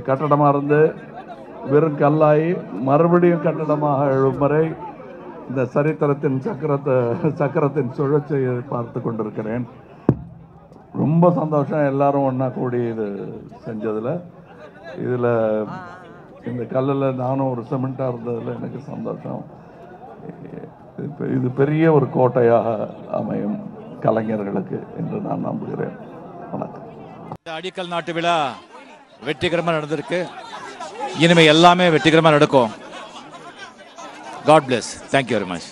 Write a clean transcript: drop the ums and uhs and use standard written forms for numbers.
கட்டடமாக இருந்து வெறும் கல்லாகி மறுபடியும் கட்டடமாக எழும் வரை இந்த சரித்திரத்தின் சக்கரத்தின் சுழற்சியை பார்த்து கொண்டிருக்கிறேன். ரொம்ப சந்தோஷம் எல்லாரும் ஒன்றா கூடி இது செஞ்சதில். இதில் இந்த கல்லில் நானும் ஒரு சிமெண்ட்டாக இருந்ததில் எனக்கு சந்தோஷம். இது பெரிய ஒரு கோட்டையாக அமையும் கலைஞர்களுக்கு என்று நான் நம்புகிறேன். வணக்கம். இந்த அடிக்கல் நாட்டு விழா வெற்றிகரமாக நடந்திருக்கு. இனிமேல் எல்லாமே வெற்றிகரமாக நடக்கும். God bless. Thank you very much.